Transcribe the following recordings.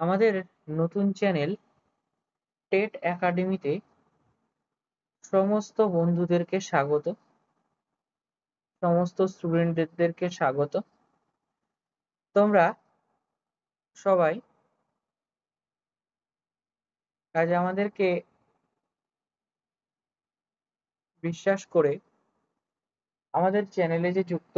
আমাদের নতুন channel TET একাডেমিতে সমস্ত বন্ধুদেরকে স্বাগত, সমস্ত স্টুডেন্টদেরকে স্বাগত। তোমরা সবাই আজ আমাদেরকে বিশ্বাস করে আমাদের চ্যানেলে যে যুক্ত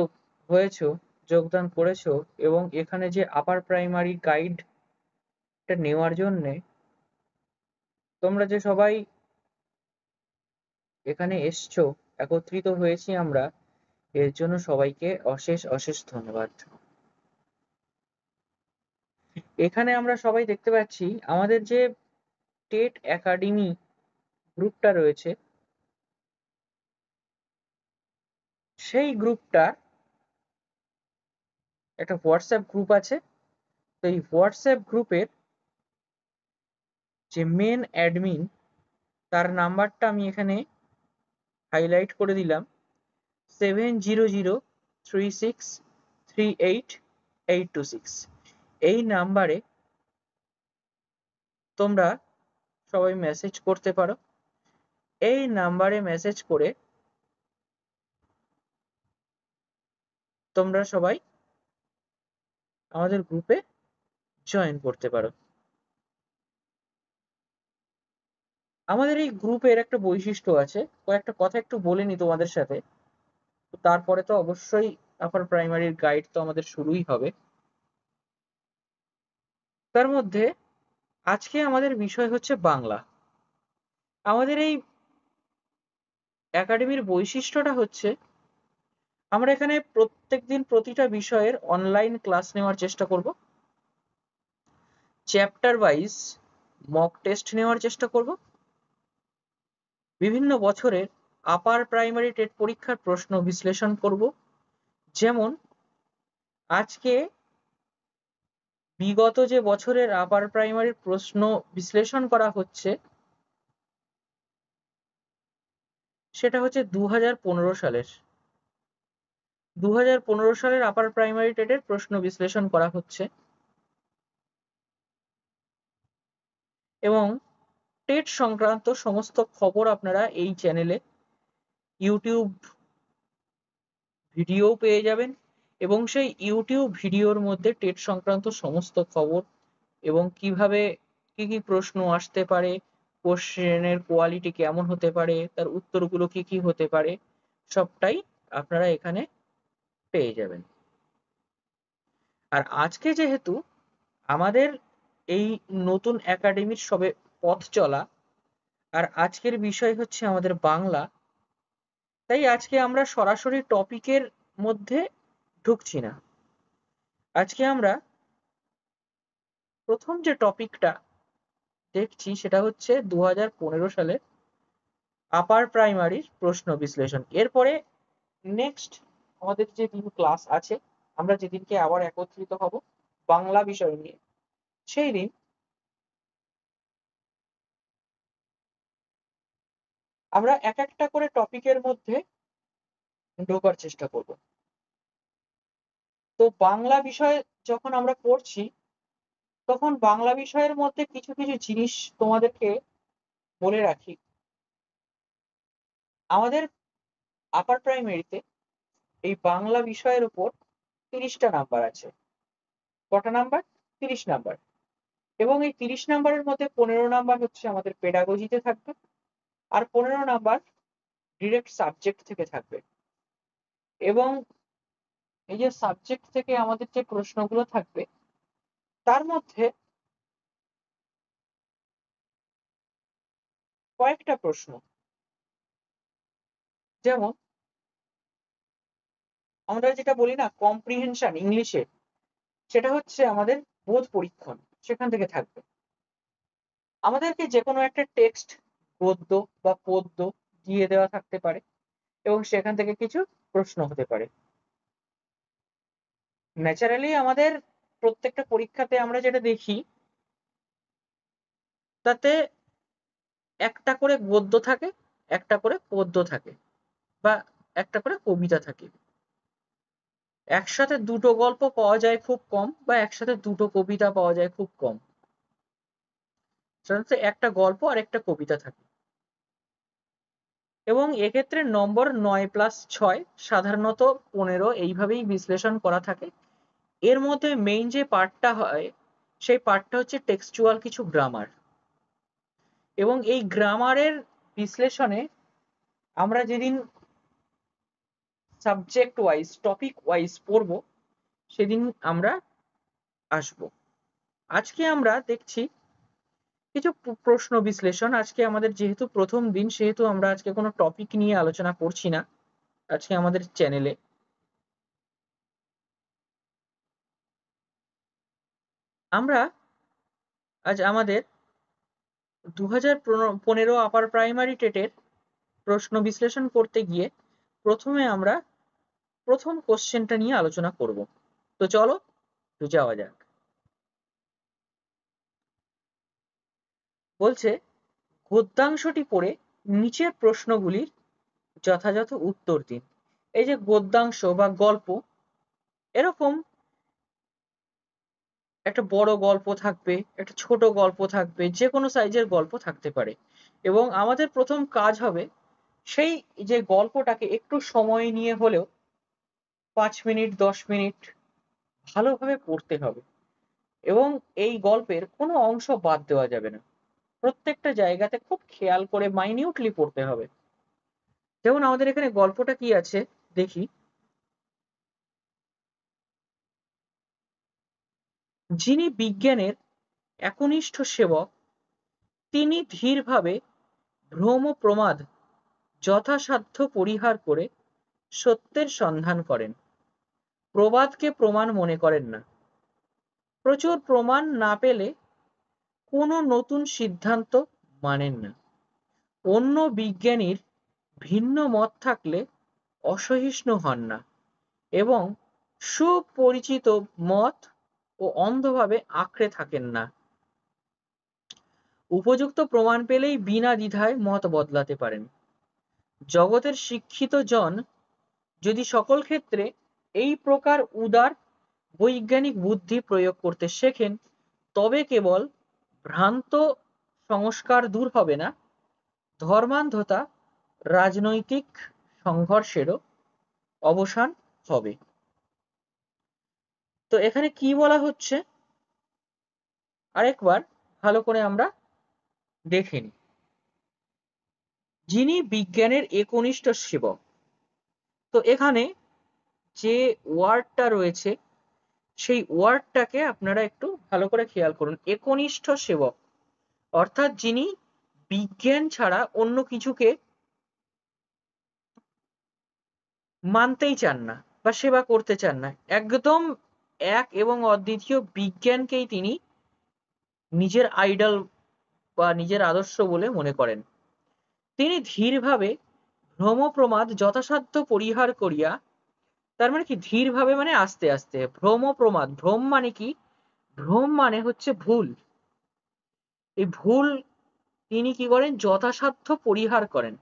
হয়েছো, যোগদান করেছো এবং এখানে যে আপার প্রাইমারি গাইডটা নেওয়ার জন্যে তোমরা যে সবাই এখানে এসছো, একত্রিত হয়েছি আমরা, এর জন্য সবাইকে অশেষ অশেষ ধন্যবাদ। এখানে আমরা সবাই দেখতে পাচ্ছি আমাদের যে টেট একাডেমি গ্রুপটা রয়েছে, সেই গ্রুপটা একটা হোয়াটসঅ্যাপ গ্রুপ আছে। তো এই হোয়াটসঅ্যাপ গ্রুপের যে মেন অ্যাডমিন, তার নাম্বারটা আমি এখানে হাইলাইট করে দিলাম, 7003638826। এই নাম্বারে তোমরা সবাই মেসেজ করতে পারো। এই নাম্বারে মেসেজ করে তোমরা সবাই আমাদের গ্রুপে জয়েন করতে পারো। আমাদের এই গ্রুপের একটা বৈশিষ্ট্য আছে, কয়েকটা কথা একটু বলে নি তোমাদের সাথে, তারপরে তো অবশ্যই আপার প্রাইমারির গাইড তো আমাদের শুরুই হবে। তার মধ্যে আজকে আমাদের বিষয় হচ্ছে বাংলা। আমাদের এই একাডেমির বৈশিষ্ট্যটা হচ্ছে আমরা এখানে প্রত্যেকদিন প্রতিটা বিষয়ের অনলাইন ক্লাস নেওয়ার চেষ্টা করব, চ্যাপ্টার ওয়াইজ মক টেস্ট নেওয়ার চেষ্টা করব, বিভিন্ন বছরের আপার প্রাইমারি টেট পরীক্ষার প্রশ্ন বিশ্লেষণ করব। যেমন আজকে বিগত যে বছরের আপার প্রাইমারির প্রশ্ন বিশ্লেষণ করা হচ্ছে, সেটা হচ্ছে 2015 সালের 2015 সালের আপার প্রাইমারি টেটের প্রশ্ন বিশ্লেষণ করা হচ্ছে। এবং টেট সংক্রান্ত সমস্ত খবর আপনারা এই চ্যানেলে ইউটিউব ভিডিও পেয়ে যাবেন, এবং সেই ইউটিউব ভিডিওর মধ্যে টেট সংক্রান্ত সমস্ত খবর এবং কিভাবে কি কি প্রশ্ন আসতে পারে, কোশ্চেনের কোয়ালিটি কেমন হতে পারে, তার উত্তরগুলো কি কি হতে পারে, সবটাই আপনারা এখানে পেয়ে যাবেন। আর আজকে যেহেতু আমাদের এই নতুন একাডেমির সবে পথ চলা, আর আজকের বিষয় হচ্ছে আমাদের বাংলা, তাই আজকে আমরা সরাসরি টপিকের মধ্যে ঢুকছি না। আজকে আমরা প্রথম যে টপিকটা দেখছি সেটা হচ্ছে 2015 সালের আপার প্রাইমারির প্রশ্ন বিশ্লেষণ। এরপরে নেক্সট আমাদের যে দিন ক্লাস আছে, আমরা যেদিনকে আবার একত্রিত হব বাংলা বিষয় নিয়ে, সেই দিন আমরা এক একটা করে টপিকের মধ্যে ঢোকার চেষ্টা করব। তো বাংলা বিষয় যখন আমরা পড়ছি, তখন বাংলা বিষয়ের মধ্যে কিছু কিছু জিনিস তোমাদেরকে বলে রাখি। আমাদের আপার প্রাইমারিতে এই বাংলা বিষয়ের উপর 30টা নাম্বার আছে। কটা নাম্বার? 30 নাম্বার। এবং এই 30 নাম্বারের মধ্যে 15 নাম্বার হচ্ছে আমাদের পেডাগজিতে থাকবে, আর 15 নাম্বার ডিরেক্ট সাবজেক্ট থেকে থাকবে। এবং এই যে সাবজেক্ট থেকে আমাদের যে প্রশ্নগুলো থাকবে, তার মধ্যে কয়েকটা প্রশ্ন, যেমন আমরা যেটা বলি না কম্প্রিহেনশন ইংলিশে, সেটা হচ্ছে আমাদের বোধ পরীক্ষণ, সেখান থেকে থাকবে। আমাদেরকে যে কোনো একটা টেক্সট গদ্য বা পদ্য দিয়ে দেওয়া থাকতে পারে, এবং সেখান থেকে কিছু প্রশ্ন হতে পারে। ন্যাচারালি আমাদের প্রত্যেকটা পরীক্ষাতে আমরা যেটা দেখি, তাতে একটা করে গদ্য থাকে, একটা করে পদ্য থাকে, বা একটা করে কবিতা থাকে। একসাথে দুটো গল্প পাওয়া যায় খুব কম, বা একসাথে দুটো কবিতা পাওয়া যায় খুব কম। সাধারণত একটা গল্প আর একটা কবিতা থাকে, এবং এক্ষেত্রে নম্বর 9+6 সাধারণত 15 এইভাবেই বিশ্লেষণ করা থাকে। এর মধ্যে মেইন যে পার্টটা হয় সেই পার্টটা হচ্ছে টেক্সচুয়াল কিছু গ্রামার, এবং এই গ্রামারের বিশ্লেষণে আমরা যেদিন সাবজেক্ট ওয়াইজ টপিক ওয়াইজ পড়বো সেদিন আমরা আসব। আজকে আমরা দেখছি কিছু প্রশ্ন বিশ্লেষণ। আজকে আমাদের যেহেতু প্রথম দিন সেহেতু আমরা আজকে কোনো টপিক নিয়ে আলোচনা করছি না আজকে আমাদের চ্যানেলে। আমরা আজ আমাদের 2015 আপার প্রাইমারি টেটের প্রশ্ন বিশ্লেষণ করতে গিয়ে প্রথমে আমরা প্রথম কোশ্চেনটা নিয়ে আলোচনা করব। তো চলো একটু যাওয়া যাক। বলছে গদ্যাংশটি পড়ে নিচের প্রশ্নগুলির যথাযথ উত্তর দিন। এই যে গদ্যাংশ বা গল্প, এরকম একটা বড় গল্প থাকবে, একটা ছোট গল্প থাকবে, যে কোনো সাইজের গল্প থাকতে পারে, এবং আমাদের প্রথম কাজ হবে সেই যে গল্পটাকে একটু সময় নিয়ে হলেও 5 মিনিট 10 মিনিট ভালোভাবে পড়তে হবে, এবং এই গল্পের কোনো অংশ বাদ দেওয়া যাবে না। প্রত্যেকটা জায়গাতে খুব খেয়াল করে মাইনিউটলি পড়তে হবে। যেমন আমাদের এখানে গল্পটা কি আছে দেখি। যিনি বিজ্ঞানের একনিষ্ঠ সেবক তিনি ধীরভাবে ভ্রম প্রমাদ যথাসাধ্য পরিহার করে সত্যের সন্ধান করেন, প্রবাদকে প্রমাণ মনে করেন না। প্রচুর প্রমাণ না পেলে কোনো নতুন সিদ্ধান্ত মানেন না। অন্য বিজ্ঞানীর ভিন্ন মত থাকলে অসহিষ্ণু হন না, এবং সুপরিচিত মত ও অন্ধভাবে আঁকড়ে থাকেন না। উপযুক্ত প্রমাণ পেলেই বিনা দ্বিধায় মত বদলাতে পারেন। জগতের শিক্ষিত জন যদি সকল ক্ষেত্রে এই প্রকার উদার বৈজ্ঞানিক বুদ্ধি প্রয়োগ করতে শেখেন তবে কেবল ভ্রান্ত সংস্কার দূর হবে না, ধর্মান্ধতা রাজনৈতিক সংঘর্ষেরও অবসান হবে। তো এখানে কি বলা হচ্ছে আরেকবার ভালো করে আমরা দেখে নিই। যিনি বিজ্ঞানের একনিষ্ঠ সেবক, তো এখানে যে ওয়ার্ডটা রয়েছে সেই ওয়ার্ডটাকে আপনারা একটু ভালো করে খেয়াল করুন। একনিষ্ঠ সেবক অর্থাৎ যিনি বিজ্ঞান ছাড়া অন্য কিছুকে মানতেই চান না বা সেবা করতে চান না, একদম এক এবং অদ্বিতীয় বিজ্ঞানকেই তিনি নিজের আইডল বা নিজের আদর্শ বলে মনে করেন। তিনি ধীরভাবে ভ্রমপ্রমাদ যথাসাধ্য পরিহার করিয়া, তার মানে কি ধীরভাবে মানে আস্তে আস্তে, ভ্রমপ্রমাদ, ভ্রম মানে কি, ভ্রম মানে হচ্ছে ভুল, এই ভুল তিনি কি করেন যথাসাধ্য পরিহার করেন,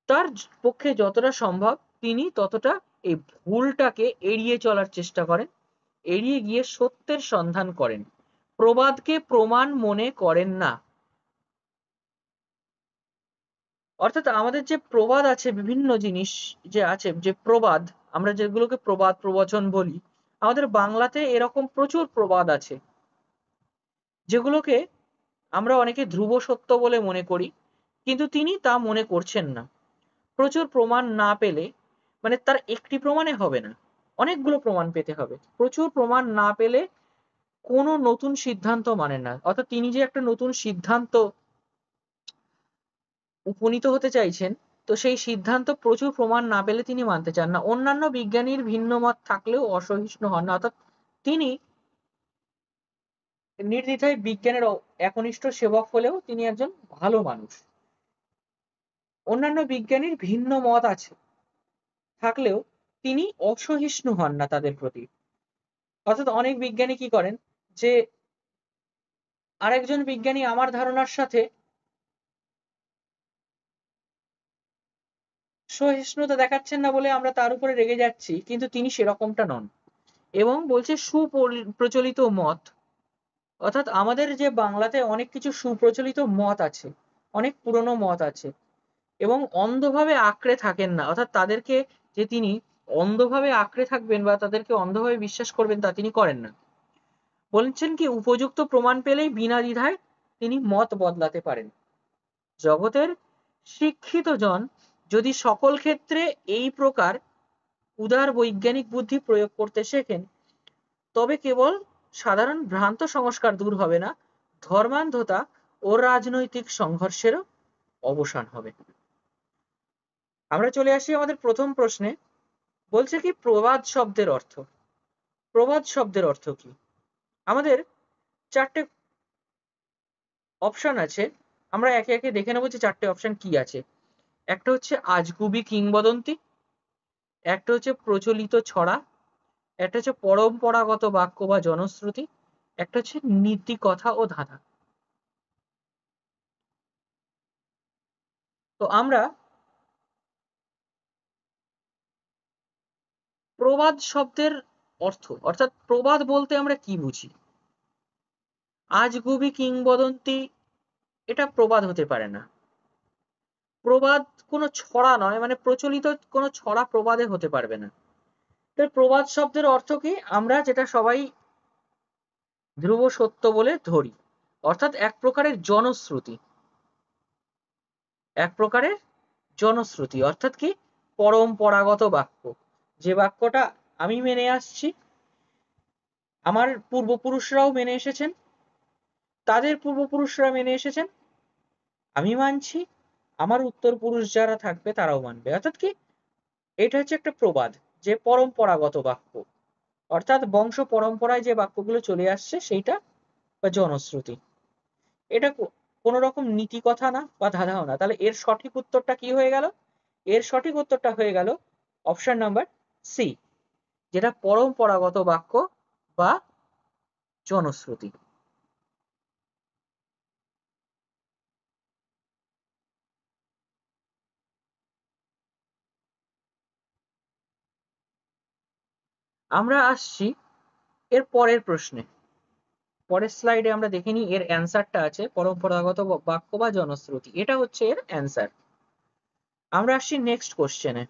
তার পক্ষে যতটা সম্ভব তিনি ততটা এই ভুলটাকে এড়িয়ে চলার চেষ্টা করেন, এড়িয়ে গিয়ে সত্যের সন্ধান করেন, প্রবাদকে প্রমাণ মনে করেন না। অর্থাৎ আমাদের যে প্রবাদ আছে, বিভিন্ন জিনিস যে আছে, যে প্রবাদ আমরা যেগুলোকে প্রবাদ প্রবচন বলি, আমাদের বাংলাতে এরকম প্রচুর প্রবাদ আছে যেগুলোকে আমরা অনেকে ধ্রুব সত্য বলে মনে করি, কিন্তু তিনি তা মনে করছেন না। প্রচুর প্রমাণ না পেলে, মানে তার একটি প্রমাণে হবে না, অনেকগুলো প্রমাণ পেতে হবে। প্রচুর প্রমাণ না পেলে কোনো নতুন সিদ্ধান্ত মানেন না, অর্থাৎ তিনি যে একটা নতুন সিদ্ধান্ত উপনীত হতে চাইছেন, তো সেই সিদ্ধান্ত প্রচুর প্রমাণ না পেলে তিনি মানতে চান না। অন্যান্য বিজ্ঞানীর ভিন্ন মত থাকলেও অসহিষ্ণু হন না, অর্থাৎ তিনি নির্দ্বিধায় বিজ্ঞানের একনিষ্ঠ সেবক হলেও তিনি একজন ভালো মানুষ। অন্যান্য বিজ্ঞানীর ভিন্ন মত আছে থাকলেও তিনি অসহিষ্ণু হন না তাদের প্রতি। অর্থাৎ অনেক বিজ্ঞানী কি করেন, যে আরেকজন বিজ্ঞানী আমার ধারণার সাথে সহিষ্ণুতা দেখাচ্ছেন না বলে আমরা তার উপরে রেগে যাচ্ছি, কিন্তু তিনি সেরকমটা নন, এবং বলছে সুপ্রচলিত মত অর্থাৎ আমাদের যে বাংলাতে অনেক কিছু সুপ্রচলিত মত আছে, অনেক পুরনো মত আছে, এবং অন্ধভাবে আঁকড়ে থাকেন না, অর্থাৎ তাদেরকে যে তিনি অন্ধভাবে আঁকড়ে থাকবেন বা তাদেরকে অন্ধভাবে বিশ্বাস করবেন তা তিনি করেন না। বলছেন কি উপযুক্ত প্রমাণ পেলেই বিনা দ্বিধায় তিনি মত বদলাতে পারেন। জগতের শিক্ষিত জন যদি সকল ক্ষেত্রে এই প্রকার উদার বৈজ্ঞানিক বুদ্ধি প্রয়োগ করতে শেখেন, তবে কেবল সাধারণ ভ্রান্ত সংস্কার দূর হবে না, ধর্মান্ধতা ও রাজনৈতিক সংঘর্ষেরও অবসান হবে। আমরা চলে আসি আমাদের প্রথম প্রশ্নে। বলছে কি প্রবাদ শব্দের অর্থ। প্রবাদ শব্দের অর্থ কি? আমাদের চারটে অপশন আছে, আমরা একে একে দেখে নেবো যে চারটে অপশন কি আছে। একটা হচ্ছে আজগুবি কিংবদন্তি, একটা হচ্ছে প্রচলিত ছড়া, একটা হচ্ছে পরম্পরাগত বাক্য বা জনশ্রুতি, একটা হচ্ছে নীতি কথা ও ধাঁধা। তো আমরা প্রবাদ শব্দের অর্থ, অর্থাৎ প্রবাদ বলতে আমরা কি বুঝি? আজগুবি কিংবদন্তি এটা প্রবাদ হতে পারে না। প্রবাদ কোনো ছড়া নয়, মানে প্রচলিত কোনো ছড়া প্রবাদে হতে পারবে না। প্রবাদ শব্দের অর্থ কি? আমরা যেটা সবাই ধ্রুব সত্য বলে ধরি, অর্থাৎ এক প্রকারের জনশ্রুতি। এক প্রকারের জনশ্রুতি অর্থাৎ কি পরম্পরাগত বাক্য, যে বাক্যটা আমি মেনে আসছি, আমার পূর্বপুরুষরাও মেনে এসেছেন, তাদের পূর্বপুরুষরা মেনে এসেছেন, আমি মানছি, আমার উত্তরপুরুষ যারা থাকবে তারাও মানবে। অর্থাৎ কি এটা হচ্ছে একটা প্রবাদ, যে পরম্পরাগত বাক্য, অর্থাৎ বংশ পরম্পরায় যে বাক্যগুলো চলে আসছে সেইটা বা জনশ্রুতি। এটা কোনো রকম নীতি কথা না বা ধাঁধাও না। তাহলে এর সঠিক উত্তরটা কি হয়ে গেল? এর সঠিক উত্তরটা হয়ে গেল অপশন নাম্বার সি, যেটা পরম্পরাগত বাক্য বা জনশ্রুতি। আমরা আসছি এর পরের প্রশ্নে। পরের স্লাইডে আমরা দেখে নিই এর অ্যান্সারটা আছে পরম্পরাগত বাক্য বা জনশ্রুতি, এটা হচ্ছে এর অ্যান্সার। আমরা আসছি নেক্সট কোশ্চেনে।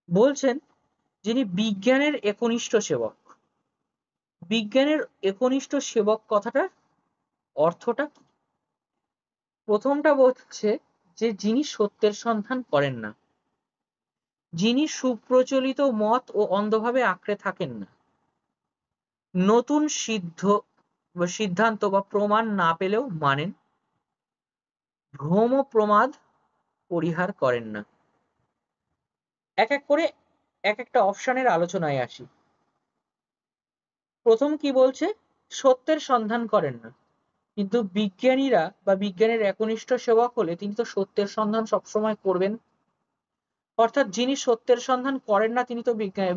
বলছেন যিনি বিজ্ঞানের একনিষ্ঠ সেবক। বিজ্ঞানের একনিষ্ঠ সেবক কথাটার অর্থটা কি? প্রথমটা বলছে যে যিনি সত্যের সন্ধান করেন না, যিনি সুপ্রচলিত মত ও অন্ধভাবে আঁকড়ে থাকেন না, নতুন সিদ্ধান্ত বা প্রমাণ না পেলেও মানেন, ভ্রম প্রমাদ পরিহার করেন না। এক এক করে এক একটা অপশনের আলোচনায় আসি। প্রথম কি বলছে? সত্যের সন্ধান করেন না, কিন্তু বিজ্ঞানীরা বা বিজ্ঞানের একনিষ্ঠ সেবক হলে তিনি তো সত্যের সন্ধান সবসময় করবেন। অর্থাৎ যিনি সত্যের সন্ধান করেন না তিনি তো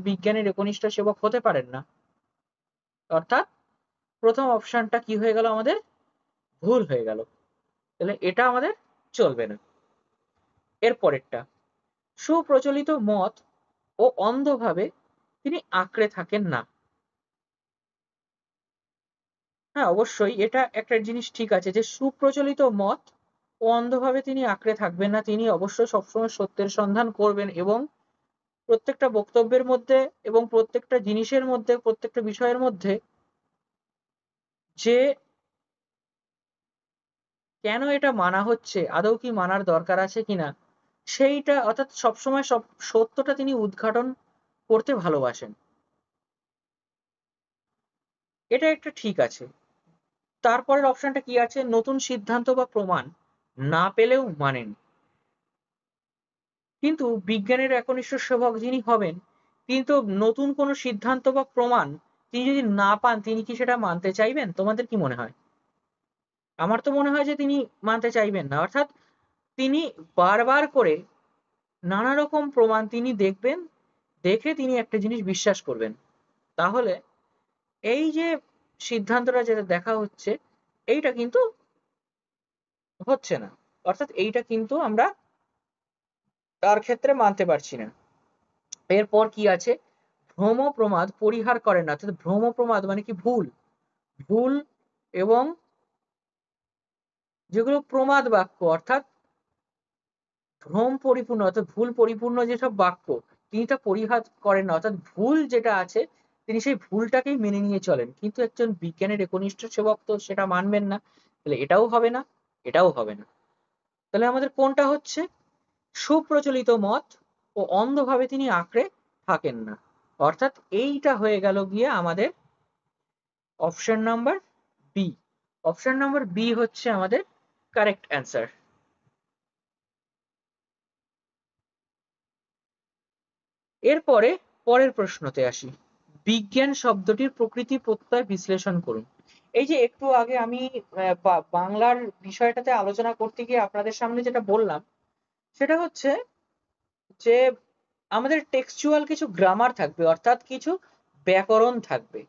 বিজ্ঞানের একনিষ্ঠ সেবক হতে পারেন না। অর্থাৎ প্রথম অপশনটা কি হয়ে গেল আমাদের? ভুল হয়ে গেল। তাহলে এটা আমাদের চলবে না। এর পরেরটা, সুপ্রচলিত মত ও অন্ধভাবে তিনি আঁকড়ে থাকেন না। হ্যাঁ, অবশ্যই এটা একটা জিনিস ঠিক আছে যে সুপ্রচলিত মত ও অন্ধভাবে তিনি আঁকড়ে থাকবেন না, তিনি অবশ্যই সবসময় সত্যের সন্ধান করবেন এবং প্রত্যেকটা বক্তব্যের মধ্যে এবং প্রত্যেকটা জিনিসের মধ্যে, প্রত্যেকটা বিষয়ের মধ্যে যে কেন এটা মানা হচ্ছে, আদৌ কি মানার দরকার আছে কিনা, সেইটা অর্থাৎ সবসময় সব সত্যটা তিনি উদ্ঘাটন করতে ভালোবাসেন। এটা একটা ঠিক আছে। তারপরের অপশনটা কি আছে? নতুন সিদ্ধান্ত বা প্রমাণ না পেলেও মানেন। কিন্তু বিজ্ঞানের একনিষ্ঠ সেবক যিনি হবেন, তিনি তো নতুন কোনো সিদ্ধান্ত বা প্রমাণ তিনি যদি না পান তিনি কি সেটা মানতে চাইবেন? তোমাদের কি মনে হয়? আমার তো মনে হয় যে তিনি মানতে চাইবেন না। অর্থাৎ তিনি বারবার করে নানা রকম প্রমাণ তিনি দেখবেন, দেখে তিনি একটা জিনিস বিশ্বাস করবেন। তাহলে এই যে সিদ্ধান্তটা যেটা দেখা হচ্ছে এইটা কিন্তু হচ্ছে না, অর্থাৎ এইটা কিন্তু আমরা তার ক্ষেত্রে মানতে পারছি না। এরপর কি আছে? ভ্রম প্রমাদ পরিহার করেন না। অর্থাৎ ভ্রম প্রমাদ মানে কি ভুল, ভুল এবং যেগুলো প্রমাদ বাক্য অর্থাৎ ভ্রম পরিপূর্ণ অর্থাৎ ভুল পরিপূর্ণ যেসব বাক্য তিনি তা পরিহার করেন না। অর্থাৎ ভুল যেটা আছে তিনি সেই ভুলটাকেই মেনে নিয়ে চলেন, কিন্তু একজন বিজ্ঞানের একনিষ্ঠ সেবক তো সেটা মানবেন না। তাহলে এটাও হবে না, এটাও হবে না। তাহলে আমাদের কোনটা হচ্ছে? সুপ্রচলিত মত ও অন্ধভাবে তিনি আঁকড়ে থাকেন না। অর্থাৎ এইটা হয়ে গেল গিয়ে আমাদের option number B. Option number B হচ্ছে আমাদের কারেক্ট অ্যান্সার। এরপরে পরের প্রশ্নতে আসি। বিজ্ঞান শব্দটির প্রকৃতি প্রত্যয় বিশ্লেষণ করুন। এই যে একটু আগে আমি বাংলার বিষয়টাতে আলোচনা করতে গিয়ে আপনাদের সামনে যেটা বললাম সেটা হচ্ছে যে আমাদের টেক্সচুয়াল কিছু গ্রামার থাকবে, অর্থাৎ কিছু ব্যাকরণ থাকবে।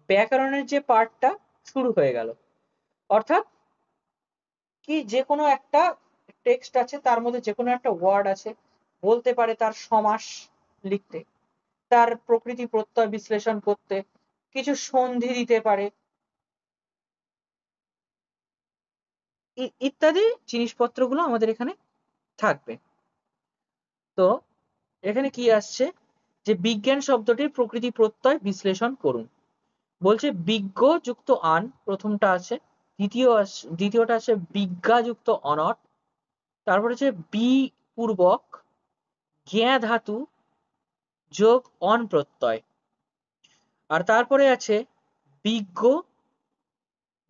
ব্যাকরণের যে পার্টটা শুরু হয়ে গেল, অর্থাৎ কি যে কোনো একটা টেক্সট আছে তার মধ্যে যে কোনো একটা ওয়ার্ড আছে, বলতে পারে তার সমাস লিখতে, তার প্রকৃতি প্রত্যয় বিশ্লেষণ করতে, কিছু সন্ধি দিতে পারে, ইত্যাদি জিনিসপত্রগুলো আমাদের এখানে থাকবে। তো এখানে কি আসছে যে বিজ্ঞান শব্দটির প্রকৃতি প্রত্যয় বিশ্লেষণ করুন। বলছে বিজ্ঞ যুক্ত আন প্রথমটা আছে, দ্বিতীয়টা আছে বিজ্ঞা যুক্ত অনট, তারপর হচ্ছে বি পূর্বক জ্ঞা ধাতু যোগ অন প্রত্যয়, আর তারপরে আছে বিজ্ঞ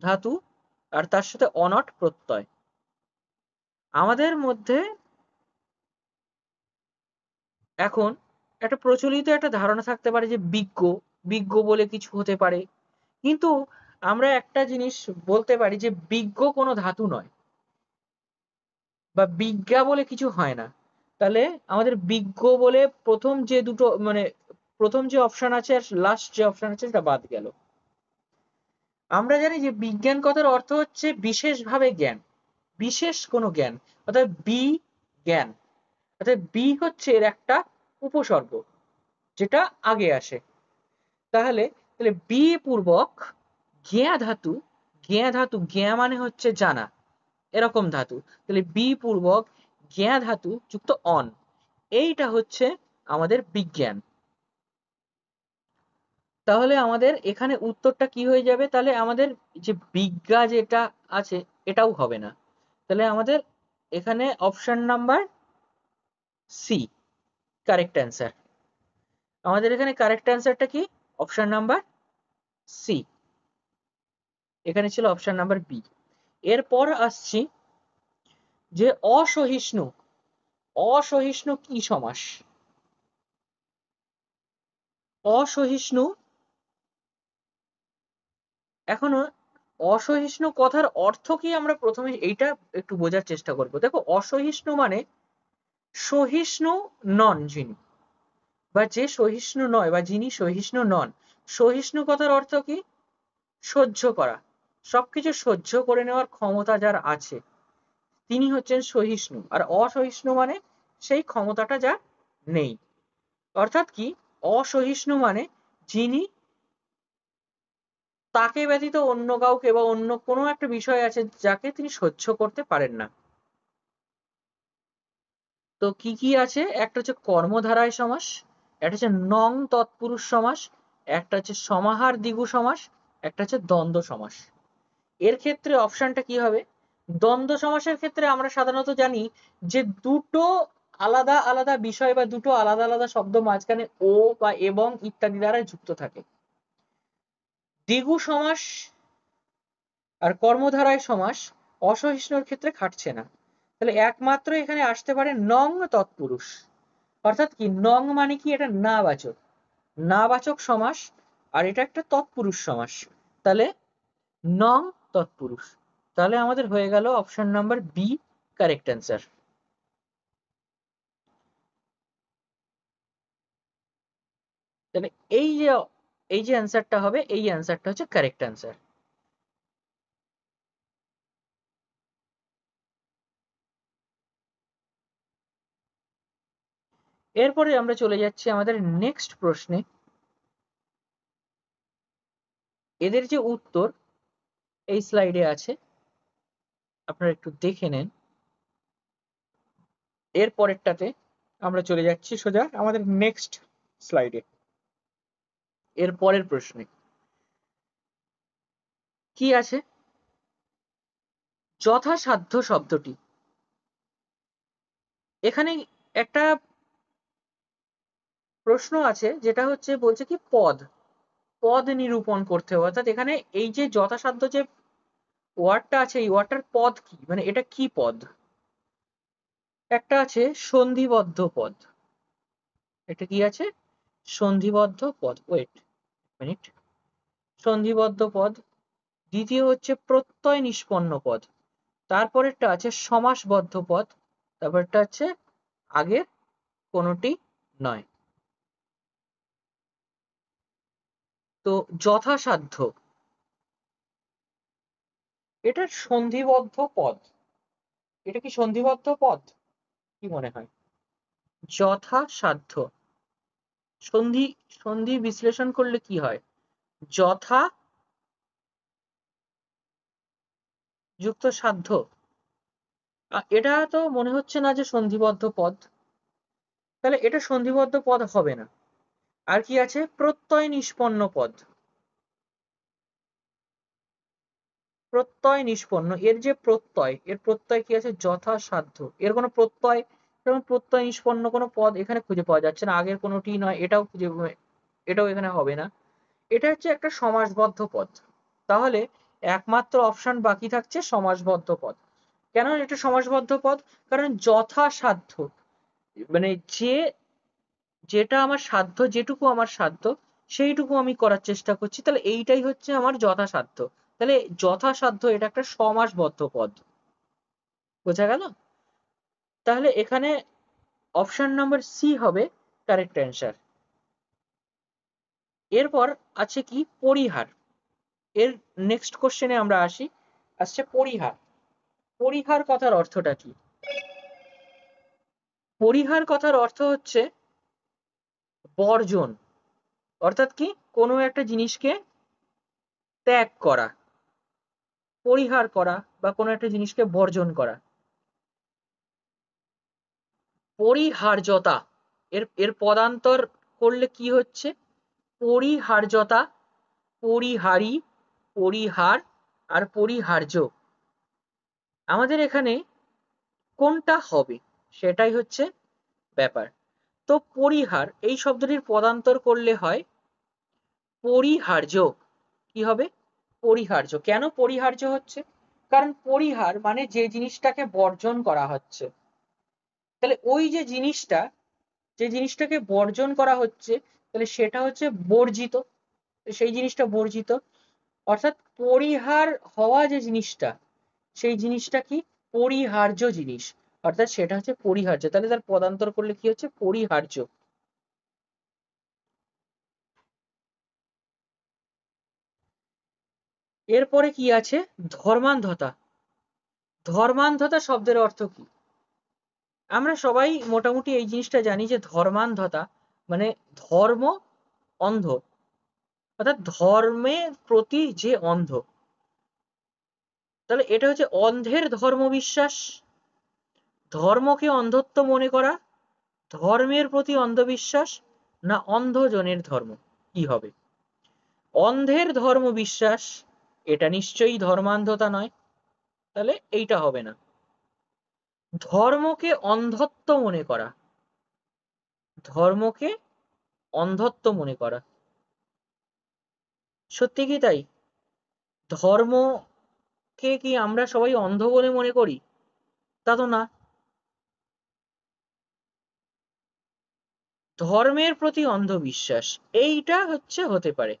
ধাতু আর তার সাথে অনট প্রত্যয়। আমাদের মধ্যে এখন একটা প্রচলিত একটা ধারণা থাকতে পারে যে বিজ্ঞ বিজ্ঞ বলে কিছু হতে পারে, কিন্তু আমরা একটা জিনিস বলতে পারি যে বিজ্ঞ কোনো ধাতু নয় বা বিজ্ঞা বলে কিছু হয় না। তাহলে আমাদের বিজ্ঞ বলে প্রথম যে দুটো মানে প্রথম যে অপশন আছে আর লাস্ট যে অপশন আছে সেটা বাদ গেল। আমরা জানি যে বিজ্ঞান কথার অর্থ হচ্ছে বিশেষভাবে জ্ঞান, বিশেষ কোনো জ্ঞান, অর্থাৎ বি জ্ঞান, অর্থাৎ বি হচ্ছে এর একটা উপসর্গ যেটা আগে আসে। তাহলে তাহলে বি পূর্বক জ্ঞা ধাতু, জ্ঞা ধাতু জ্ঞা মানে হচ্ছে জানা, এরকম ধাতু, তাহলে বি পূর্বক জ্ঞা ধাতু যুক্ত অন, এইটা হচ্ছে আমাদের বিজ্ঞান। তাহলে আমাদের এখানে উত্তরটা কি হয়ে যাবে? তাহলে আমাদের যে বিজ্ঞা যেটা আছে এটাও হবে না। তাহলে আমাদের এখানে option number C correct answer. আমাদের এখানে কারেক্ট অ্যান্সারটা কি? Option number C. এখানে ছিল অপশন নাম্বার বি। এরপর আসছি যে অসহিষ্ণু। অসহিষ্ণু কি সমাস? অসহিষ্ণু, এখনো অসহিষ্ণু কথার অর্থ কি আমরা প্রথমে এইটা একটু বোঝার চেষ্টা করব। দেখো অসহিষ্ণু মানে সহিষ্ণু নন যিনি, বা যে সহিষ্ণু নয় বা যিনি সহিষ্ণু নন। সহিষ্ণু কথার অর্থ কি? সহ্য করা, সবকিছু সহ্য করে নেওয়ার ক্ষমতা যার আছে তিনি হচ্ছেন সহিষ্ণু। আর অসহিষ্ণু মানে সেই ক্ষমতাটা যার নেই। অর্থাৎ কি অসহিষ্ণু মানে যিনি তাকে ব্যতীত অন্য কাউকে বা অন্য কোনো একটা বিষয় আছে যাকে তিনি সহ্য করতে পারেন না। তো কি কি আছে? একটা হচ্ছে কর্মধারায় সমাস, একটা হচ্ছে নং তৎপুরুষ সমাস, একটা হচ্ছে সমাহার দ্বিগু সমাস, একটা হচ্ছে দ্বন্দ্ব সমাস। এর ক্ষেত্রে অপশনটা কি হবে? দ্বন্দ্ব সমাসের ক্ষেত্রে আমরা সাধারণত জানি যে দুটো আলাদা আলাদা বিষয় বা দুটো আলাদা আলাদা শব্দ মাঝখানে ও বা এবং ইত্যাদি দ্বারা যুক্ত থাকে। দ্বিগু সমাস আর কর্মধারায় সমাস অসহিষ্ণুর ক্ষেত্রে খাটছে না। তাহলে একমাত্র এখানে আসতে পারে নং তৎপুরুষ। অর্থাৎ কি নং মানে কি? এটা নাবাচক, নাবাচক সমাস, আর এটা একটা তৎপুরুষ সমাস। তাহলে নং তৎপুরুষ। তাহলে আমাদের হয়ে গেল option number B correct answer. তাহলে এই যে এই যে অ্যান্সারটা হবে, এই অ্যান্সারটা হচ্ছে কারেক্ট অ্যান্সার। এরপরে আমরা চলে যাচ্ছি আমাদের নেক্সট প্রশ্নে। এদের যে উত্তর এই স্লাইডে আছে, আপনারা একটু দেখে নেন। এর পরেরটাতে আমরা চলে যাচ্ছি সোজা আমাদের নেক্সট স্লাইডে, এর পরের প্রশ্নে কি আছে, যথাসাধ্য শব্দটি। এখানে একটা প্রশ্ন আছে, যেটা হচ্ছে বলছে কি পদ পদ নিরূপণ করতে হবে। অর্থাৎ এখানে এই যে যথাসাধ্য যে ওয়ার্ডটা আছে, এই ওয়ার্ডটার পদ কি, মানে এটা কি পদ। একটা আছে সন্ধিবদ্ধ পদ, এটা কি আছে, সন্ধিবদ্ধ পদ। ওয়েট মিনিট, সন্ধিবদ্ধ পদ। দ্বিতীয় হচ্ছে প্রত্যয় নিষ্পন্ন পদ। তারপরেরটা আছে সমাসবদ্ধ পদ। তারপরটা হচ্ছে আগের কোনোটি নয়। তো যথাসাধ্য এটা সন্ধিবদ্ধ পদ, এটা কি সন্ধিবদ্ধ পদ, কি মনে হয়? যথাসাধ্য, সন্ধি সন্ধি বিশ্লেষণ করলে কি হয়, যথা যুক্ত সাধ্য, এটা তো মনে হচ্ছে না যে সন্ধিবদ্ধ পদ, তাহলে এটা সন্ধিবদ্ধ পদ হবে না। আর কি আছে, প্রত্যয় নিষ্পন্ন পদ। প্রত্যয় নিষ্পন্ন, এর যে প্রত্যয়, এর প্রত্যয় কি আছে, যথাসাধ্য। এর কোনো প্রত্যয়, যেমন প্রত্যয় নিষ্পন্ন কোনো পদ এখানে খুঁজে পাওয়া যাচ্ছে না, আগের কোনোটি নয়, এটাও এখানে হবে না। এটা হচ্ছে একটা সমাসবদ্ধ পদ। তাহলে একমাত্র অপশন বাকি থাকছে সমাসবদ্ধ পদ। কেন এটা সমাসবদ্ধ পদ, কারণ যথাসাধ্য মানে যেটা আমার সাধ্য, যেটুকু আমার সাধ্য সেইটুকু আমি করার চেষ্টা করছি, তাহলে এইটাই হচ্ছে আমার যথাসাধ্য। তাহলে যথাসাধ্য এটা একটা সমাসবদ্ধ পদ, বোঝা গেল? তাহলে এখানে অপশন নাম্বার সি হবে কারেক্ট অ্যান্সার। এরপর আছে কি পরিহার। এর নেক্সট কোশ্চেনে আমরা আসছে পরিহার। পরিহার কথার অর্থটা কি? পরিহার কথার অর্থ হচ্ছে বর্জন। অর্থাৎ কি, কোনো একটা জিনিসকে ত্যাগ করা, পরিহার করা, বা কোনো একটা জিনিসকে বর্জন করা। পরিহার্যতা, এর এর পদান্তর করলে কি হচ্ছে, পরিহার্যতা, পরিহারী, পরিহার আর পরিহার্য। আমাদের এখানে কোনটা হবে সেটাই হচ্ছে ব্যাপার। তো পরিহার এই শব্দটির পদান্তর করলে হয় পরিহার্য। কি হবে, পরিহার্য। কেন পরিহার্য হচ্ছে, কারণ পরিহার মানে যে জিনিসটাকে বর্জন করা হচ্ছে। তাহলে ওই যে জিনিসটা, যে জিনিসটাকে বর্জন করা হচ্ছে, তাহলে সেটা হচ্ছে বর্জিত, সেই জিনিসটা বর্জিত। অর্থাৎ পরিহার হওয়া যে জিনিসটা, সেই জিনিসটা কি, পরিহার্য জিনিস, অর্থাৎ সেটা হচ্ছে পরিহার্য। তাহলে তার পদান্তর করলে কি হচ্ছে, পরিহার্য। এরপরে কি আছে, ধর্মান্ধতা। ধর্মান্ধতা শব্দের অর্থ কি? আমরা সবাই মোটামুটি এই জিনিসটা জানি যে ধর্মান্ধতা মানে ধর্ম অন্ধ, অর্থাৎ ধর্মের প্রতি যে অন্ধ। তাহলে এটা হচ্ছে অন্ধের ধর্মবিশ্বাস, ধর্মকে অন্ধত্ব মনে করা, ধর্মের প্রতি অন্ধবিশ্বাস, না অন্ধজনের ধর্ম, কি হবে? অন্ধের ধর্মবিশ্বাস, এটা নিশ্চয়ই ধর্মান্ধতা নয়, তাহলে এইটা হবে না। ধর্মকে অন্ধত্ব মনে করা, ধর্মকে অন্ধত্ব মনে করা, সত্যি কি তাই? ধর্মকে কি আমরা সবাই অন্ধ বলে মনে করি? তা তো না। ধর্মের প্রতি অন্ধবিশ্বাস, এইটা হচ্ছে হতে পারে।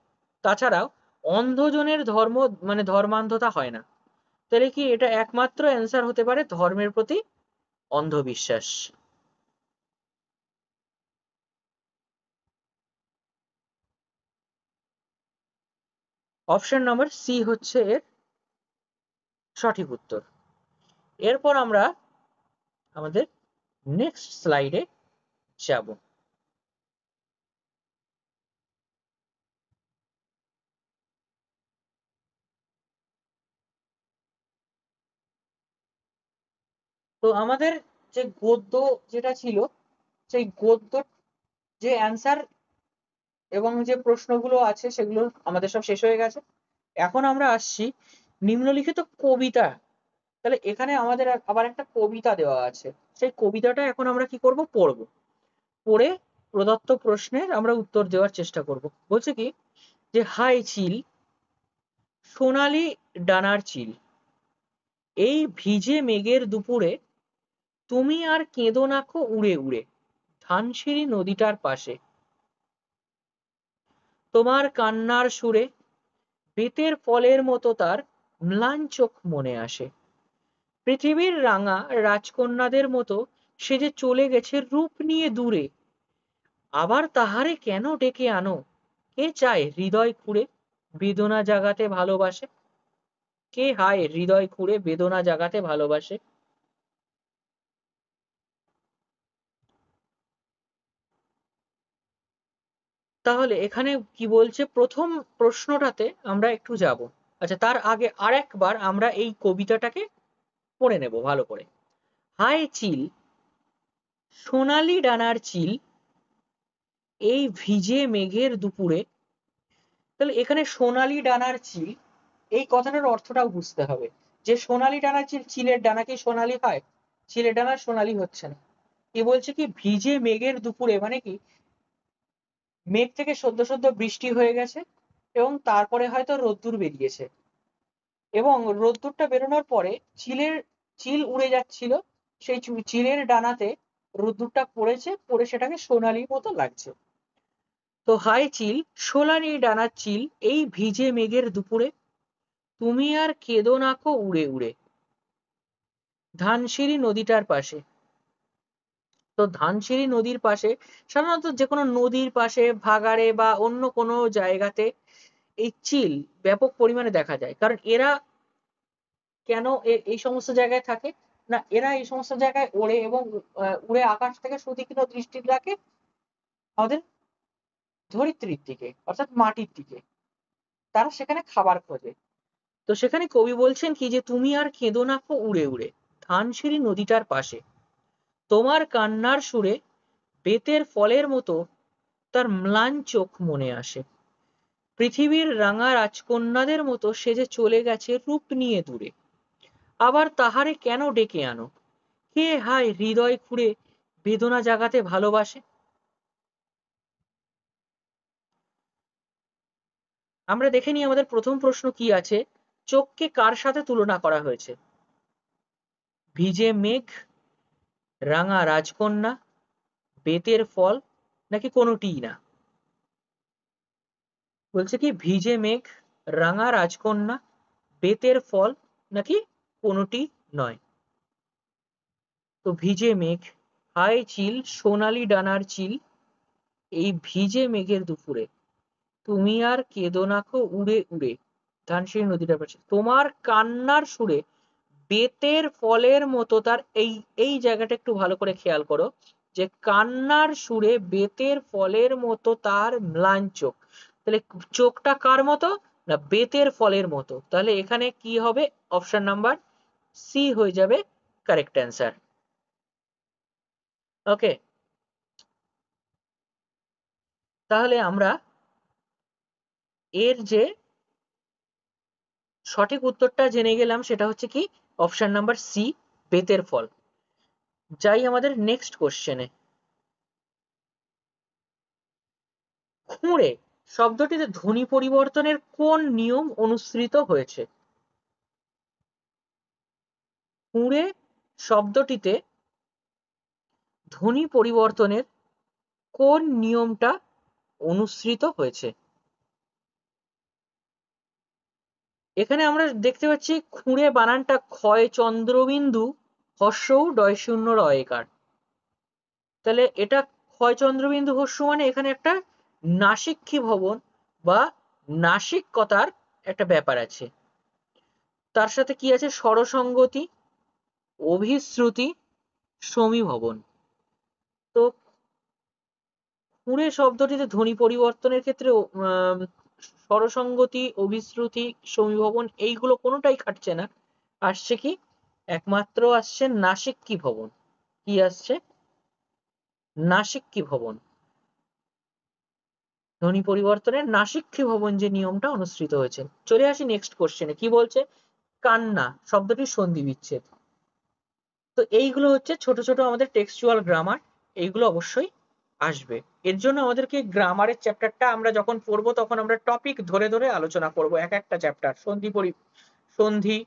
তাছাড়াও অন্ধজনের ধর্ম মানে ধর্মান্ধতা হয় না। তাহলে কি এটা একমাত্র অ্যান্সার হতে পারে ধর্মের প্রতি অন্ধবিশ্বাস। অপশন নাম্বার সি হচ্ছে এর সঠিক উত্তর। এরপর আমরা আমাদের নেক্সট স্লাইডে যাব। তো আমাদের যে গদ্য যেটা ছিল, সেই গদ্য যে অ্যান্সার এবং যে প্রশ্নগুলো আছে সেগুলো আমাদের সব শেষ হয়ে গেছে। এখন আমরা আসছি নিম্নলিখিত কবিতা। তাহলে এখানে আমাদের আবার একটা কবিতা দেওয়া আছে, সেই কবিতাটা এখন আমরা কি করব, পড়বো। পড়ে প্রদত্ত প্রশ্নের আমরা উত্তর দেওয়ার চেষ্টা করব। বলছে কি যে হাই চিল, সোনালি ডানার চিল, এই ভিজে মেঘের দুপুরে তুমি আর কেঁদো নাকো উড়ে উড়ে ধানসিঁড়ি নদীটার পাশে, তোমার কান্নার সুরে বেতের ফলের মতো তার ম্লান চোখ মনে আসে, পৃথিবীর রাঙা রাজকন্যাদের মতো সে যে চলে গেছে রূপ নিয়ে দূরে, আবার তাহারে কেন ডেকে আনো, কে চায় হৃদয় খুঁড়ে বেদনা জাগাতে ভালোবাসে, কে হায় হৃদয় খুঁড়ে বেদনা জাগাতে ভালোবাসে। তাহলে এখানে কি বলছে, প্রথম প্রশ্নটাতে আমরা একটু যাব। আচ্ছা, তার আগে আরেকবার আমরা এই কবিতাটাকে পড়ে নেব ভালো করে। হায় চিল, সোনালি ডানার চিল, এই ভিজে মেঘের দুপুরে। তাহলে এখানে সোনালি ডানার চিল, এই কথাটার অর্থটাও বুঝতে হবে যে সোনালি ডানার চিল, চিলের ডানা কি সোনালি হয়? চিলের ডানা সোনালি হচ্ছে না। কি বলছে কি ভিজে মেঘের দুপুরে, মানে কি মেঘ থেকে সদ্য সদ্য বৃষ্টি হয়ে গেছে এবং তারপরে হয়তো রোদ্দুর বেরিয়েছে, এবং রোদ্দুরটা বেরোনোর পরে চিল উড়ে যাচ্ছিল, সেই চিলের ডানাতে রোদ্দুরটা পড়েছে, পড়ে সেটাকে সোনালির মতো লাগছে। তো হাই চিল, সোনালি ডানার চিল, এই ভিজে মেঘের দুপুরে তুমি আর কেঁদো নাকো উড়ে উড়ে ধানসিঁড়ি নদীটার পাশে। তো ধানসিঁড়ি নদীর পাশে, সাধারণত যে কোনো নদীর পাশে, ভাগাড়ে বা অন্য কোনো জায়গাতে এই চিল ব্যাপক পরিমাণে দেখা যায়। কারণ এরা কেন এই সমস্ত জায়গায় থাকে না, এরা এই সমস্ত জায়গায় ওড়ে এবং উড়ে আকাশ থেকে সুতীক্ষ্ণ দৃষ্টি রাখে আমাদের ধরিত্রীর দিকে, অর্থাৎ মাটির দিকে। তারা সেখানে খাবার খোঁজে। তো সেখানে কবি বলছেন কি যে তুমি আর কেঁদো না কো উড়ে উড়ে ধানসিঁড়ি নদীটার পাশে, তোমার কান্নার সুরে বেতের ফলের মতো তার ম্লান চোখ মনে আসে, পৃথিবীর রাঙা রাজকন্যাদের মতো সে যে চলে গেছে রূপ নিয়ে দূরে, আবার তাহারে কেন ডেকে আনো, কে হায় হৃদয় খুঁড়ে বেদনা জাগাতে ভালোবাসে। আমরা দেখে নিই আমাদের প্রথম প্রশ্ন কি আছে। চোখকে কার সাথে তুলনা করা হয়েছে? ভিজে মেঘ, রাঙা রাজকন্যা, বেতের ফল, নাকি কোনোটিই না? বলছে কি ভিজে মেঘ, রাঙা রাজকন্যা, বেতের ফল, নাকি কোনোটি নয়। তো ভিজে মেঘ, হায় চিল, সোনালি ডানার চিল, এই ভিজে মেঘের দুপুরে তুমি আর কেঁদো নাকো উড়ে উড়ে ধানসিঁড়ি নদীটার পাশে, তোমার কান্নার সুরে বেতের ফলের মতো তার, এই এই জায়গাটা একটু ভালো করে খেয়াল করো, যে কান্নার সুরে বেতের ফলের মতো তার ম্লান চোখ। তাহলে চোখটা কার মতো না, বেতের ফলের মতো। তাহলে এখানে কি হবে, অপশন নাম্বার সি হয়ে যাবে কারেক্ট অ্যান্সার। ওকে, তাহলে আমরা এর যে সঠিক উত্তরটা জেনে গেলাম, সেটা হচ্ছে কি অপশন নাম্বার সি, বেতের ফল। যাই আমাদের নেক্সট কোশ্চেনে। খুঁড়ে শব্দটিতে ধ্বনি পরিবর্তনের কোন নিয়ম অনুসৃত হয়েছে? খুঁড়ে শব্দটিতে ধ্বনি পরিবর্তনের কোন নিয়মটা অনুসৃত হয়েছে? এখানে আমরা দেখতে পাচ্ছি খুঁড়ে বানানটা ক্ষয় চন্দ্রবিন্দু হর্ষৌ ডয় শূন্য রয়েকার। তাহলে এটা ক্ষয় চন্দ্রবিন্দু হর্ষ, মানে এখানে একটা নাসিক্যি ভবন বা নাসিকতার একটা ব্যাপার আছে। তার সাথে কি আছে, স্বরসঙ্গতি, অভিশ্রুতি, সমীভবন। তো খুঁড়ে শব্দটিতে ধ্বনি পরিবর্তনের ক্ষেত্রে স্বরসঙ্গতি, অভিশ্রুতি, সমীভবন এইগুলো কোনোটাই খাটছে না। আসছে কি একমাত্র আসছে নাসিক্কি ভবন। কি আসছে? নাসিক্কি ভবন। ধ্বনি পরিবর্তনের নাসিক্কি ভবন যে নিয়মটা অনুসৃত হয়েছে। চলে আসি নেক্সট কোশ্চেনে, কি বলছে? কান্না শব্দটির সন্ধি বিচ্ছেদ। তো এইগুলো হচ্ছে ছোট ছোট আমাদের টেক্সচুয়াল গ্রামার, এইগুলো অবশ্যই আসবে। এর জন্য আমাদেরকে গ্রামারের চ্যাপ্টারটা আমরা যখন পড়বো তখন আমরা টপিক ধরে ধরে আলোচনা করব, এক একটা চ্যাপ্টার। সন্ধি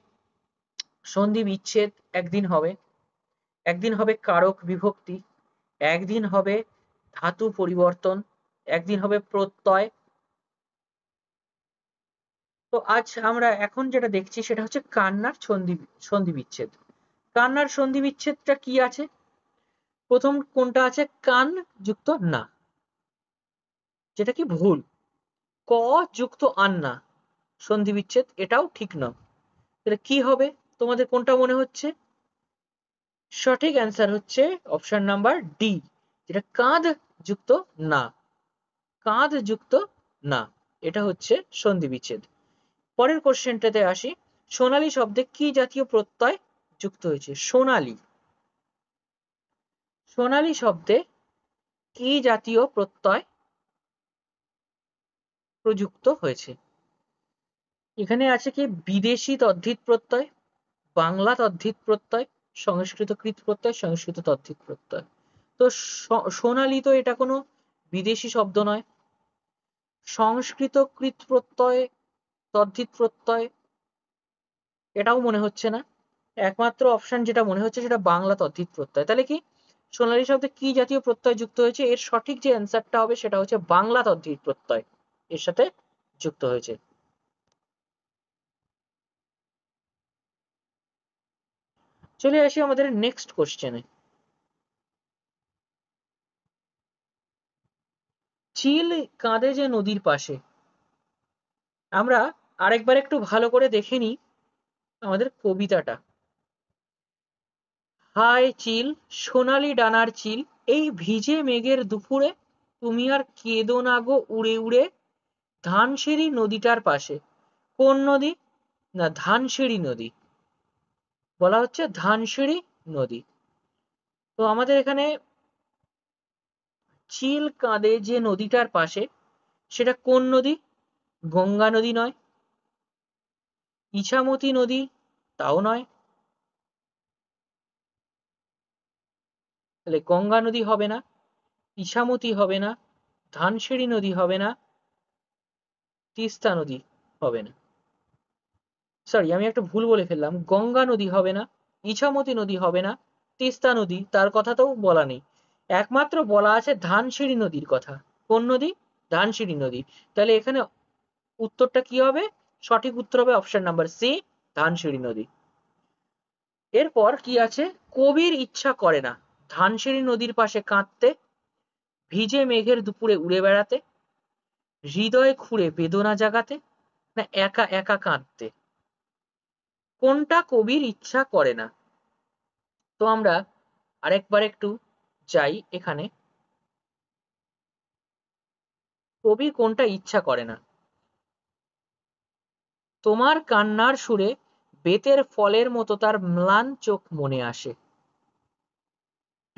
সন্ধি বিচ্ছেদ একদিন হবে, একদিন হবে কারক বিভক্তি, একদিন হবে ধাতু পরিবর্তন, একদিন হবে প্রত্যয়। তো আজ আমরা এখন যেটা দেখছি সেটা হচ্ছে কান্নার সন্ধি বিচ্ছেদ। কান্নার সন্ধি বিচ্ছেদটা কি আছে? প্রথম কোনটা আছে? কান যুক্ত না, যেটা কি ভুল। ক যুক্ত আন্না সন্ধি বিচ্ছেদ, এটাও ঠিক নয়। তাহলে কি হবে? তোমাদের কোনটা মনে হচ্ছে? সঠিক অ্যান্সার হচ্ছে অপশন নাম্বার ডি, যেটা কাঁধ যুক্ত না। কাঁধ যুক্ত না, এটা হচ্ছে সন্ধি বিচ্ছেদ। পরের কোশ্চেনটাতে আসি। সোনালী শব্দে কি জাতীয় প্রত্যয় যুক্ত হয়েছে? সোনালী, সোনালী শব্দে কি জাতীয় প্রত্যয় প্রযুক্ত হয়েছে? এখানে আছে কি বিদেশি তদ্ধিত প্রত্যয়, বাংলা তদ্ধিত প্রত্যয়, সংস্কৃতকৃত প্রত্যয়, সংস্কৃত তদ্ধিত প্রত্যয়। তো সোনালী তো এটা কোনো বিদেশি শব্দ নয়। সংস্কৃতকৃত প্রত্যয়, তদ্ধিত প্রত্যয়, এটাও মনে হচ্ছে না। একমাত্র অপশন যেটা মনে হচ্ছে সেটা বাংলা তদ্ধিত প্রত্যয়। তাহলে কি সোনালী শব্দে কি জাতীয় প্রত্যয় যুক্ত হয়েছে? এর সঠিক যে অ্যান্সারটা হবে সেটা হচ্ছে বাংলা তদ্ধিত প্রত্যয় এর সাথে যুক্ত হয়েছে। চলে আসি আমাদের নেক্সট কোশ্চেনে। চিল কাঁদে যে নদীর পাশে। আমরা আরেকবার একটু ভালো করে দেখে নিই আমাদের কবিতাটা। হায় চিল, সোনালি ডানার চিল, এই ভিজে মেঘের দুপুরে তুমি আর কেঁদো না গো উড়ে উড়ে ধানসিঁড়ি নদীটার পাশে। কোন নদী? না, ধানসিঁড়ি নদী। বলা হচ্ছে ধানসিঁড়ি নদী। তো আমাদের এখানে চিল কাঁদে যে নদীটার পাশে, সেটা কোন নদী? গঙ্গা নদী নয়, ইছামতি নদী তাও নয়। তাহলে গঙ্গা নদী হবে না, ইছামতি হবে না, ধানসিঁড়ি নদী হবে না, তিস্তা নদী হবে না। সরি, আমি একটা ভুল বলে ফেললাম। গঙ্গা নদী হবে না, ইছামতি নদী হবে না, তিস্তা নদী তার কথা তো বলা নেই। একমাত্র বলা আছে ধানসিঁড়ি নদীর কথা। কোন নদী? ধানসিঁড়ি নদী। তাহলে এখানে উত্তরটা কি হবে? সঠিক উত্তর হবে অপশন নাম্বার সি, ধানসিঁড়ি নদী। এরপর কি আছে? কবির ইচ্ছা করে না ধানসিঁড়ি নদীর পাশে কাঁদতে, ভিজে মেঘের দুপুরে উড়ে বেড়াতে, হৃদয় খুঁড়ে বেদনা জাগাতে, না একা একা কাঁদতে। কোনটা কবির ইচ্ছা করে না? তো আমরা আরেকবার একটু যাই এখানে। কবি কোনটা ইচ্ছা করে না? তোমার কান্নার সুরে বেতের ফলের মতো তার ম্লান চোখ মনে আসে,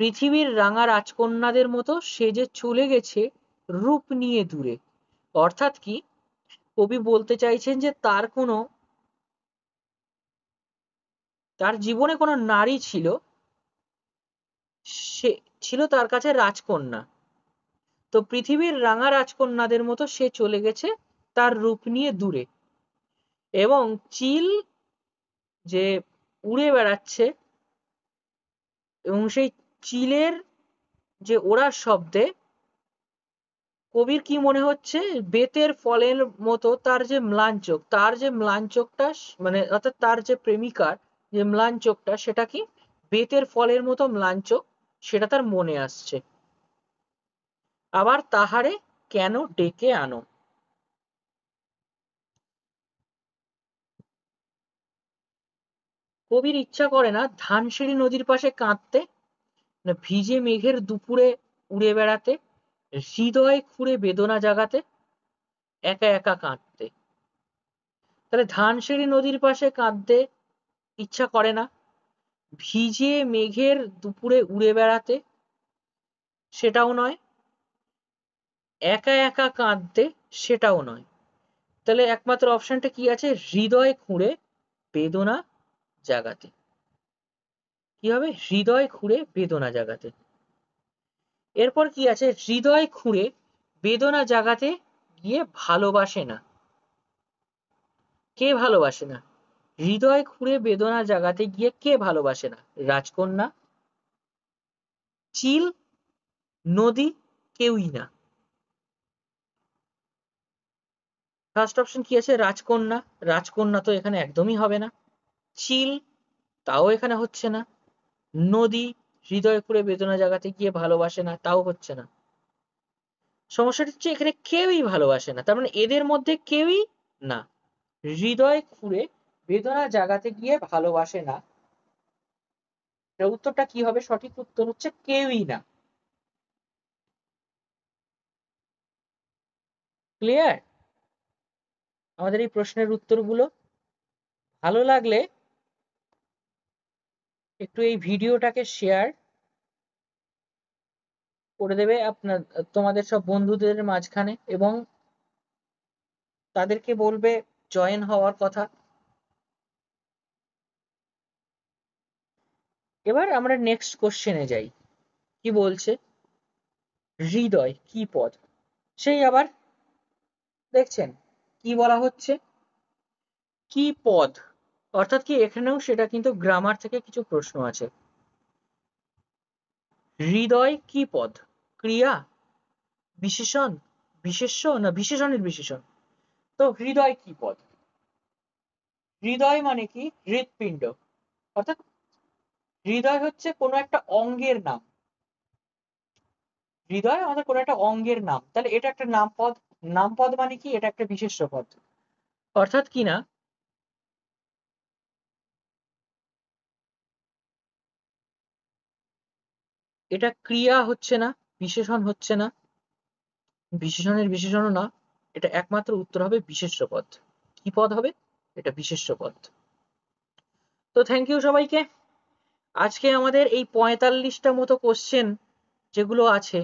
পৃথিবীর রাঙা রাজকন্যাদের মতো সে যে চলে গেছে রূপ নিয়ে দূরে। অর্থাৎ কি কবি বলতে চাইছেন যে তার জীবনে কোনো নারী ছিল, সে ছিল তার কাছে রাজকন্যা। তো পৃথিবীর রাঙা রাজকন্যাদের মতো সে চলে গেছে তার রূপ নিয়ে দূরে। এবং চিল যে উড়ে বেড়াচ্ছে, এবং সেই চিলের যে ওড়ার শব্দে কবির কি মনে হচ্ছে? বেতের ফলের মতো তার যে ম্লান চোখ, তার যে ম্লান চোখটা, মানে অর্থাৎ তার যে প্রেমিকার যে ম্লান চোখটা, সেটা কি বেতের ফলের মতো ম্লান চোখ, সেটা তার মনে আসছে। আবার তাহারে কেন ডেকে আনো। কবির ইচ্ছা করে না ধানসিঁড়ি নদীর পাশে কাঁদতে, না ভিজে মেঘের দুপুরে উড়ে বেড়াতে, হৃদয় খুঁড়ে বেদনা জাগাতে, একা একা কাঁদতে। তাহলে ধানসিঁড়ি নদীর পাশে কাঁদতে ইচ্ছা করে না, ভিজে মেঘের দুপুরে উড়ে বেড়াতে, সেটাও নয়। একা একা কাঁদতে, সেটাও নয়। তাহলে একমাত্র অপশনটা কি আছে? হৃদয় খুঁড়ে বেদনা জাগাতে। কি হবে? হৃদয় খুঁড়ে বেদনা জাগাতে। এরপর কি আছে? হৃদয় খুঁড়ে বেদনা জাগাতে গিয়ে ভালোবাসে না। কে ভালোবাসে না? হৃদয় খুঁড়ে বেদনা জাগাতে গিয়ে কে ভালোবাসে না? রাজকন্যা, চিল, নদী, কেউই না। ফার্স্ট অপশন কি আছে? রাজকন্যা। রাজকন্যা তো এখানে একদমই হবে না। চিল, তাও এখানে হচ্ছে না। নদী, হৃদয় খুঁড়ে বেদনা জাগাতে গিয়ে ভালোবাসে না, তাও হচ্ছে না। সমস্যাটা হচ্ছে এখানে কেউই ভালোবাসে না, তার মানে এদের মধ্যে কেউই না। হৃদয় খুঁড়ে বেদনা জাগাতে গিয়ে ভালোবাসে না, উত্তরটা কি হবে? সঠিক উত্তর হচ্ছে কেউই না। ক্লিয়ার আমাদের এই প্রশ্নের উত্তরগুলো? ভালো লাগলে একটু এই ভিডিওটাকে শেয়ার করে দেবে আপনার তোমাদের সব বন্ধুদের মাঝখানে, এবং তাদেরকে বলবে জয়েন হওয়ার কথা। এবার আমরা নেক্সট কোশ্চেনে যাই। কি বলছে? হৃদয় কি পদ? সেই আবার দেখছেন কি বলা হচ্ছে? কি পদ, অর্থাৎ কি এখানেও সেটা কিন্তু গ্রামার থেকে কিছু প্রশ্ন আছে। হৃদয় কি পদ? ক্রিয়া, বিশেষণ, বিশেষ্য, না বিশেষণের বিশেষণ? তো হৃদয় কি পদ? হৃদয় মানে কি? হৃৎপিণ্ড। অর্থাৎ হৃদয় হচ্ছে কোনো একটা অঙ্গের নাম। হৃদয় আমাদের কোনো একটা অঙ্গের নাম, তাহলে এটা একটা নামপদ। নামপদ মানে কি? এটা একটা বিশেষ্য পদ। অর্থাৎ কি না, এটা ক্রিয়া হচ্ছে না, বিশেষণ হচ্ছে না, বিশেষণের বিশেষণও না। এটা একমাত্র উত্তর হবে বিশেষ্য পদ। কি পদ হবে? এটা বিশেষ্য পদ। তো থ্যাংক ইউ সবাইকে। আজকে আমাদের এই 45টা মতো কোশ্চেন যেগুলো আছে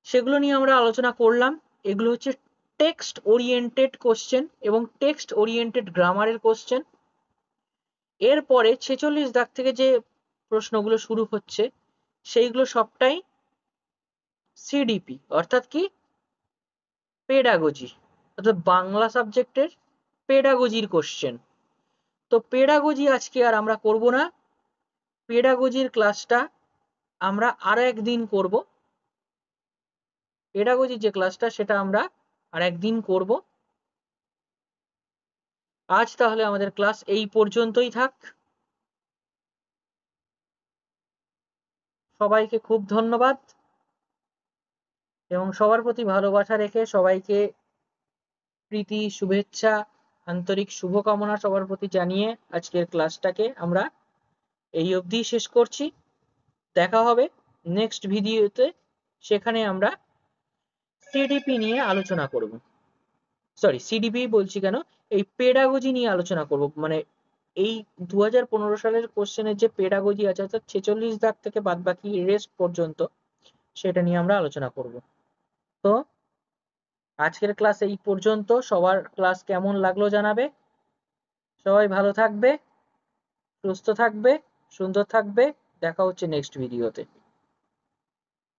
সেগুলো নিয়ে আমরা আলোচনা করলাম। এগুলো হচ্ছে টেক্সট ওরিয়েন্টেড কোশ্চেন এবং টেক্সট ওরিয়েন্টেড গ্রামারের কোশ্চেন। এরপরে 46 দাগ থেকে যে প্রশ্নগুলো শুরু হচ্ছে সেইগুলো সবটাই সিডিপি, অর্থাৎ কি পেডাগজি, অর্থাৎ বাংলা সাবজেক্টের পেডাগজির কোশ্চেন। তো পেডাগজি আজকে আর আমরা করব না। পেডাগজির ক্লাসটা আমরা আর একদিন করব। পেডাগজির যে ক্লাসটা সেটা আমরা আর একদিন করব। আজ তাহলে আমাদের ক্লাস এই পর্যন্তই থাক। সবাইকে খুব ধন্যবাদ, এবং সবার প্রতি ভালোবাসা রেখে সবাইকে প্রীতি, শুভেচ্ছা, আন্তরিক শুভকামনা সবার প্রতি জানিয়ে আজকের ক্লাসটাকে আমরা এই অবধি শেষ করছি। দেখা হবে নেক্সট ভিডিওতে, সেখানে আমরা সিডিপি নিয়ে আলোচনা করব। সরি, সিডিপি বলছি কেন, এই পেডাগজি নিয়ে আলোচনা করব। মানে এই 2015 সালের কোশ্চেনের যে পেডাগজি আছে, অর্থাৎ 46 দাগ থেকে বাদ বাকি রেস্ট পর্যন্ত, সেটা নিয়ে আমরা আলোচনা করব। তো আজকের ক্লাস এই পর্যন্ত। সবার ক্লাস কেমন লাগলো জানাবে। সবাই ভালো থাকবে, সুস্থ থাকবে, সুন্দর থাকবে। দেখা হচ্ছে নেক্সট ভিডিওতে।